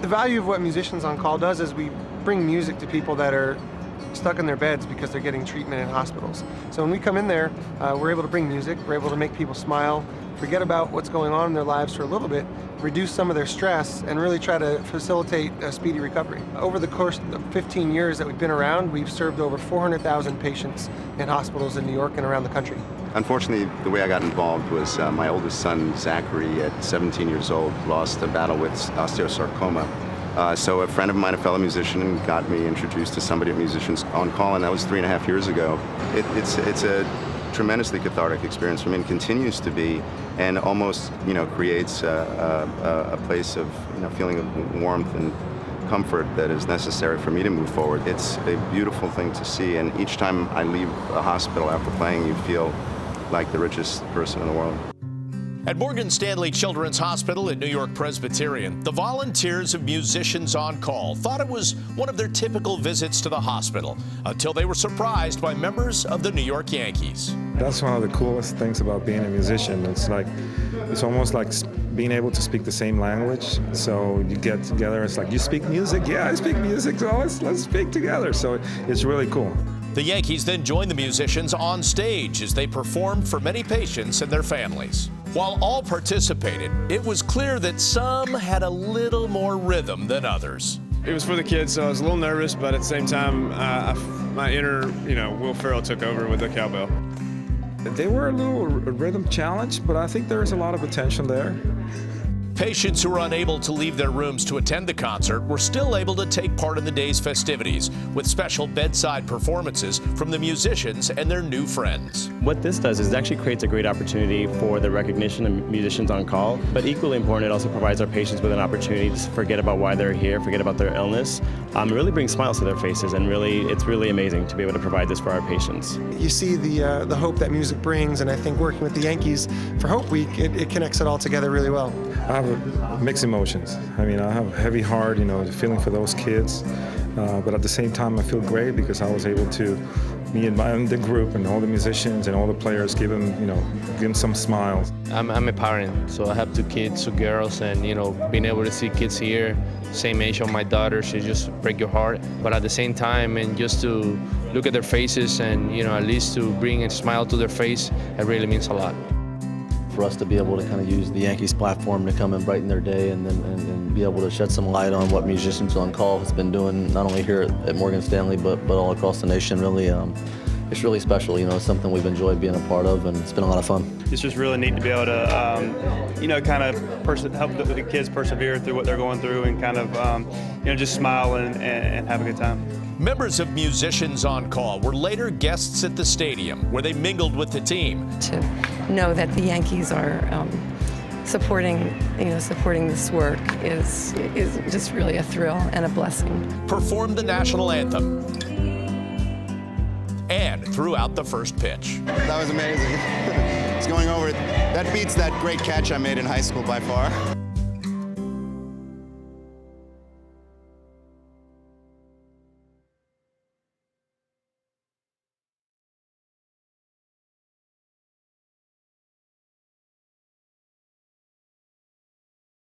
The value of what Musicians on Call does is we bring music to people that are stuck in their beds because they're getting treatment in hospitals. So when we come in there, we're able to bring music, we're able to make people smile, forget about what's going on in their lives for a little bit, reduce some of their stress, and really try to facilitate a speedy recovery. Over the course of the 15 years that we've been around, we've served over 400,000 patients in hospitals in New York and around the country. Unfortunately, the way I got involved was my oldest son, Zachary, at 17 years old, lost a battle with osteosarcoma. So a friend of mine, a fellow musician, got me introduced to somebody at Musicians on Call, and that was 3.5 years ago. It's a tremendously cathartic experience for me and continues to be, and almost creates a place of feeling of warmth and comfort that is necessary for me to move forward. It's a beautiful thing to see, and each time I leave a hospital after playing, you feel like the richest person in the world. At Morgan Stanley Children's Hospital at NewYork-Presbyterian, the volunteers of Musicians on Call thought it was one of their typical visits to the hospital until they were surprised by members of the New York Yankees. That's one of the coolest things about being a musician. It's almost like being able to speak the same language. So you get together, it's like, you speak music? Yeah, I speak music, so let's speak together. So it's really cool. The Yankees then joined the musicians on stage as they performed for many patients and their families. While all participated, it was clear that some had a little more rhythm than others. It was for the kids, so I was a little nervous, but at the same time, my inner, Will Ferrell took over with the cowbell. They were a little rhythm challenged, but I think there's a lot of potential there. Patients who were unable to leave their rooms to attend the concert were still able to take part in the day's festivities with special bedside performances from the musicians and their new friends. What this does is it actually creates a great opportunity for the recognition of Musicians on Call, but equally important, it also provides our patients with an opportunity to forget about why they're here, forget about their illness. It really brings smiles to their faces, and it's really amazing to be able to provide this for our patients. You see the hope that music brings, and I think working with the Yankees for Hope Week, it connects it all together really well. I have mixed emotions. I have a heavy heart, the feeling for those kids, but at the same time I feel great because I was able to, me and the group and all the musicians and all the players, give them some smiles. I'm a parent, so I have 2 kids, 2 girls, and being able to see kids here, same age of my daughter, she just break your heart. But at the same time, and just to look at their faces and at least to bring a smile to their face, it really means a lot. For us to be able to kind of use the Yankees platform to come and brighten their day and be able to shed some light on what Musicians on Call has been doing, not only here at Morgan Stanley, but all across the nation, really, it's really special. It's something we've enjoyed being a part of, and it's been a lot of fun. It's just really neat to be able to, kind of help the kids persevere through what they're going through and kind of, just smile and have a good time. Members of Musicians on Call were later guests at the stadium where they mingled with the team. To know that the Yankees are supporting this work is just really a thrill and a blessing. Performed the national anthem and threw out the first pitch. That was amazing. It's going over. That beats that great catch I made in high school by far.